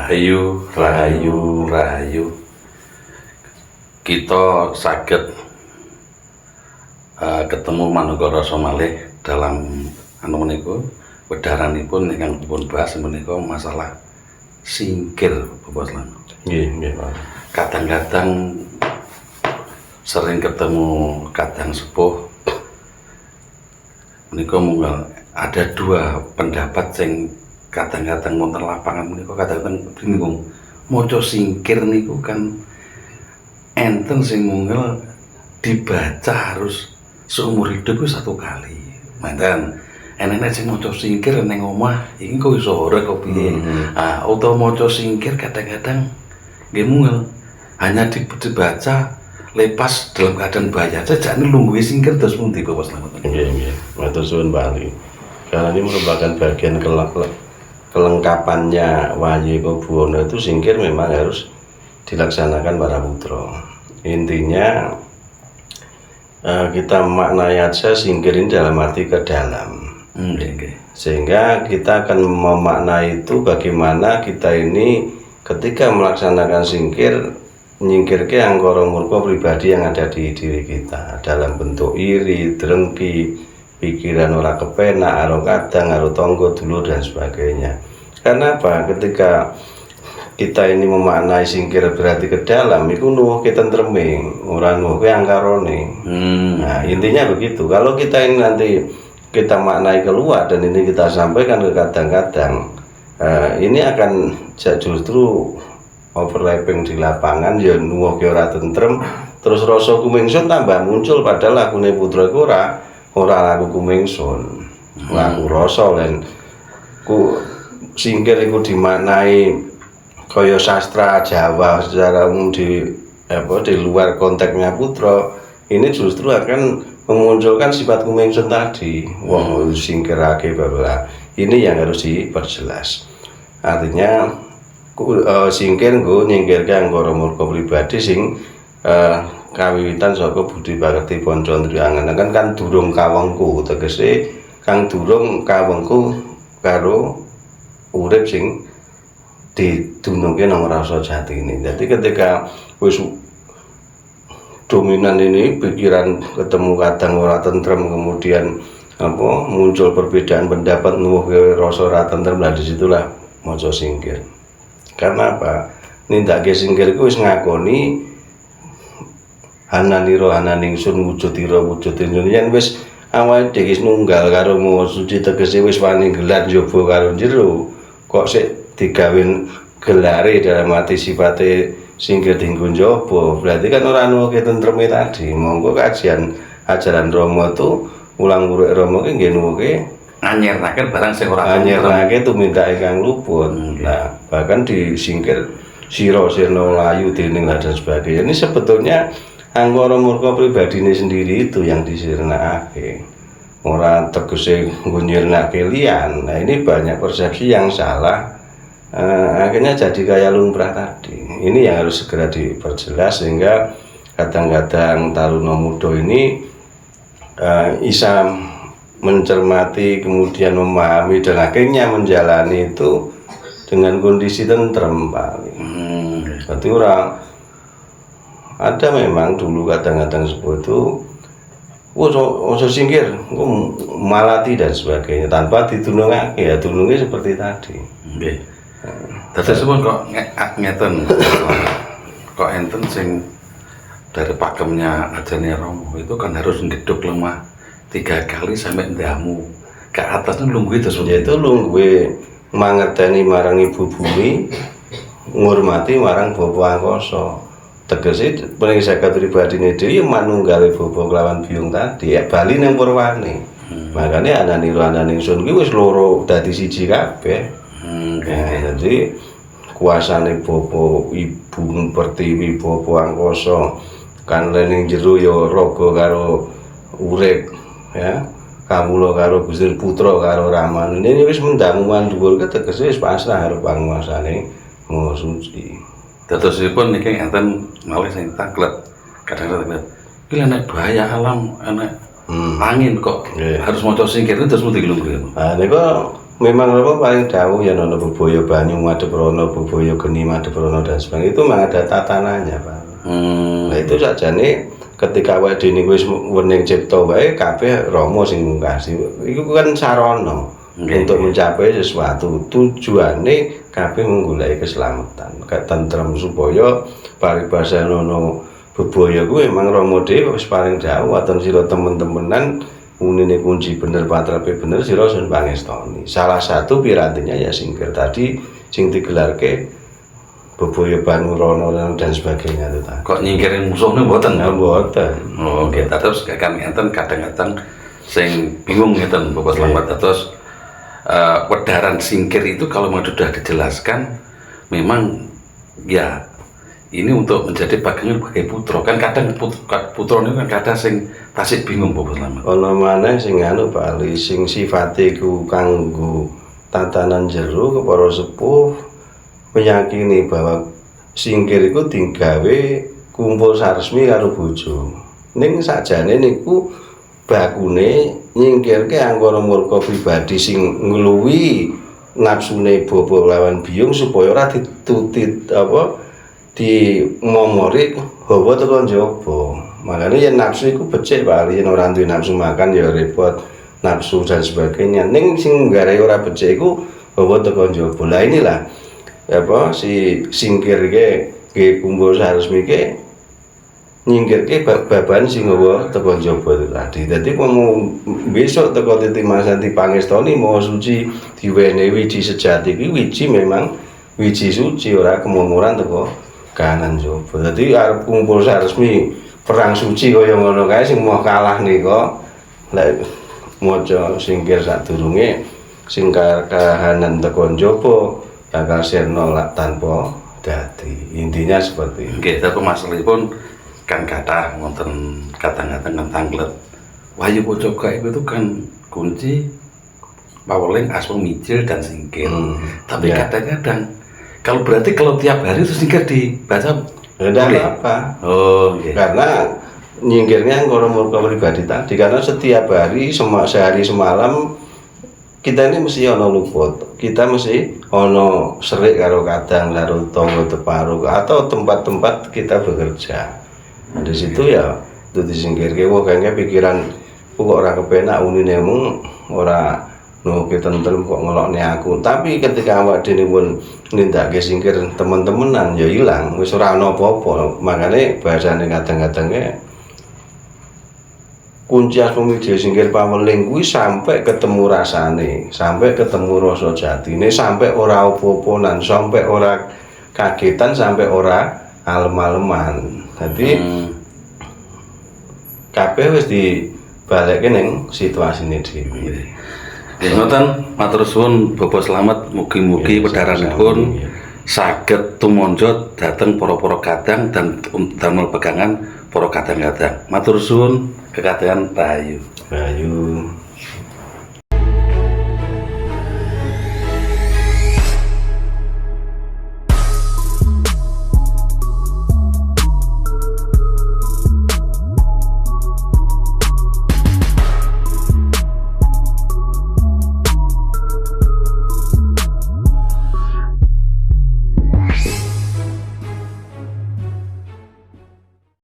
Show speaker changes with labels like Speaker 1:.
Speaker 1: Rahayu, rahayu, rahayu. Kita saged ketemu manungsa rasa malih dalam menika wedharanipun ingkang dipun bahas menika masalah singkir, Bapak Slamet.
Speaker 2: Nggih, Pak.
Speaker 1: Kadang-kadang sering ketemu kadang sepuh menika munggal ada dua pendapat sing kadang-kadang wonten lapangan menika kadang-kadang bingung maca singkir niku kan enten sing munggal dibaca harus seumur hidup itu satu kali. Mantan enek sing maca singkir ning omah iki kok iso ora kok piye. Utawa maca singkir kadang-kadang nggih munggal hanya dibaca lepas dalam keadaan bahaya saja ini lungguh singkir terus pundi Bapak Slamet.
Speaker 2: Nggih. Matur suwun Bali. Karena ini merupakan bagian kelengkapannya Wahyika Buwana itu singkir memang harus dilaksanakan para putra. Intinya kita maknai aja singkir ini dalam arti ke dalam. Sehingga kita akan memaknai itu bagaimana kita ini ketika melaksanakan singkir nyingkir ke anggara murka pribadi yang ada di diri kita dalam bentuk iri, drengki, pikiran ora kepenak, aro kadang, aro tonggo, dulur dan sebagainya. Karena apa? Ketika kita ini memaknai singkir berarti ke dalam, itu nuwuh kita tentreme, ora nuwuh ke angkarone. Nah, intinya begitu. Kalau kita ini nanti kita maknai keluar dan ini kita sampaikan ke kadang-kadang, ini akan justru overlapping di lapangan, ya nuwuh ke ora tentrem, terus rasa kumingsun tambah muncul padahal lakune putra iku ora laku kumingsun. Laku rasa lan ku singkir iku dimaknai kaya sastra Jawa secara umum di luar konteksnya putra, ini justru akan memunculkan sifat kumingsun tadi. Wong singkirake bla. Ini yang harus diperjelas. Artinya singkir nggo nyingkirke anggara murka pribadi sing kawiwitan saka budi pakerti panca ndri angen-angen kan durung kawengku, tegese kang durung kawengku karo urip sing didunungke nang rasa jatine. Jadi ketika wis dominan ini pikiran ketemu kadang ora tentrem, kemudian muncul perbedaan pendapat nuwuh ke rasa ora tentrem, lah disitulah maca singkir. Karena apa? Nindake singkir ku wis ngakoni hananira hananingsun wujudira wujud ingsun yen wis awake dhewe nunggal karo mawa suci tegese wis wani gelar njaba karo jero kok sik digawe gelare dalam arti sifate singkir dinggo njaba berarti kan ora nuwuhke tentreme tadi. Monggo kajian ajaran Rama tu ulang-ulik Rama ki nggih nuwuhke
Speaker 1: anyirnake barang sing ora
Speaker 2: anyirnake tumindake kang luput. Nah, bahkan di singkir sira sirna layu dening dan sebagainya. Ini sebetulnya anggara murka pribadine sendiri itu yang disirnakake. Ora tegese nggo nyirnake liyan. Nah, ini banyak persepsi yang salah. Akhirnya jadi kayak lumrah tadi. Ini yang harus segera diperjelas sehingga kadang-kadang taruna muda ini bisa mencermati kemudian memahami dan akhirnya menjalani itu dengan kondisi tentrem paling. Berarti orang ada memang dulu kadang-kadang seperti itu, so singkir, malati dan sebagainya tanpa ditunungake, ya tunungnya seperti tadi.
Speaker 1: Terus pun kok ngeten, kok enten sing dari pakemnya ajarnya Romo itu kan harus ngeduk lemah 3 kali sampai ndamu ke atasnya lungguh itu seperti
Speaker 2: itu lungguh mangerteni marang ibu bumi, ngurmati marang bapa angkasa. Tegese paling zakat pribadine dhewe manunggale bapa kelawan biyung tadi ya bali ning purwane. Makane ananira ananingsun kuwi wis loro dadi siji kabeh. Jadi kuasane bapa ibu pertiwi bapa angkasa kan ning jero ya raga karo urip ya kawula karo Gusti Putra karo Raman. Ini wis mendamu mandhuwur tegese wis pasrah karo panguwasane Maha Suci.
Speaker 1: Terusipun niki enten malih sing taklet kadang-kadang iki nek bahaya alam enek angin kok harus maca singkir terus mesti glungguh.
Speaker 2: Nah niku memang Romo paling dawuh ya nono bebaya banyu madheprana, bebaya geni madheprana dan sebagainya itu memang ada tatanannya Pak. Nah itu sakjane ketika awake dhewe niku wis wening cipta wae kabeh Rama sing mungkasi. Iku kan sarana untuk mencapai sesuatu. Tujuane kabeh menggoleki keselamatan, ketentrem supaya paribasa nono bebaya kuwi memang Rama dhewe wis paling dawuh wonten sira temen-temenan unine kunci bener patrape bener sira sun pangestoni. Salah satu pirantinya ya singkir tadi sing digelarke bebaya Banurana dan sebagainya itu tadi.
Speaker 1: Kok nyingkirin musuhnya mboten?
Speaker 2: Ya mboten.
Speaker 1: Oh, nggih. Terus kan enten kadang-kadang sing bingung ngeten Bapak Slamet. Terus wedaran singkir itu kalau mau sudah dijelaskan memang ya ini untuk menjadi bagian sebagai putra. Kan kadang putra ini kan kadang sing tasik bingung Bapak Slamet.
Speaker 2: Ana maneh sing anu bali sing sifate ku kanggo tatanan jero kepara sepuh meyakini bahwa singkir iku digawe kumpul saresmi karo bojo. Ning sakjane niku bakune nyingkirke angkara murka pribadi sing ngluwi nafsune bapa lawan biyung supaya ora ditutit apa dimomori hawa teko njaba. Makane yen nafsu iku becik bali yen ora duwe nafsu makan ya repot nafsu dan sebagainya. Ning sing nggarai ora becik iku hawa teko njaba. Lah inilah apa si singkir ke kumpul saresmi ke nyingkirke baban sing hawa teko njaba tadi. Dadi besok teko titi masanti pangestoni mau suci diwenehi wiji sejati iki wiji memang wiji suci ora kemomoran teko kanan njaba. Dadi arep kumpul saresmi perang suci kaya ngono kae sing mau kalah nika lek maca singkir sadurunge sing kahanan teko njaba bakal sirna tanpa dadi. Intinya seperti itu.
Speaker 1: Nggih, tapi masalahipun kan kathah wonten kadang-kadang tentang klet. Wahyu Pojoka itu kan kunci paweling asma micil dan singkir. Tapi
Speaker 2: ya.
Speaker 1: kadang-kadang kalau tiap hari itu singkir dibaca
Speaker 2: Tidak apa-apa.
Speaker 1: Oh, okay.
Speaker 2: Karena nyingkirnya angkara murka pribadi tadi karena setiap hari sehari semalam kita ini mesti ono luput, kita mesti ono serik karo kadang karo tonggo teparu atau tempat-tempat kita bekerja. Di situ ya itu disingkirke wah kayaknya pikiran kok ora kepenak unine mung ora no tentrem kok ngelokne aku. Tapi ketika awak dhewe pun nindakake singkir temen-temenan ya ilang wis ora ana apa-apa. Makane bahasane kadang-kadang kunci asmamidya singkir paweling kuwi sampai ketemu rasane, sampai ketemu rasa jatine, sampai ora apa-apa lan sampai ora kagetan, sampai ora alem-aleman. Dadi kabeh wis dibalekke ning situasine dhewe.
Speaker 1: Ngoten matur suwun Bapak Slamet, mugi-mugi wedharanipun saged tumonjot dhateng para-para kadang dan damel pegangan para kadang-kadang. Matur suwun kekadayan rahayu.
Speaker 2: Rahayu.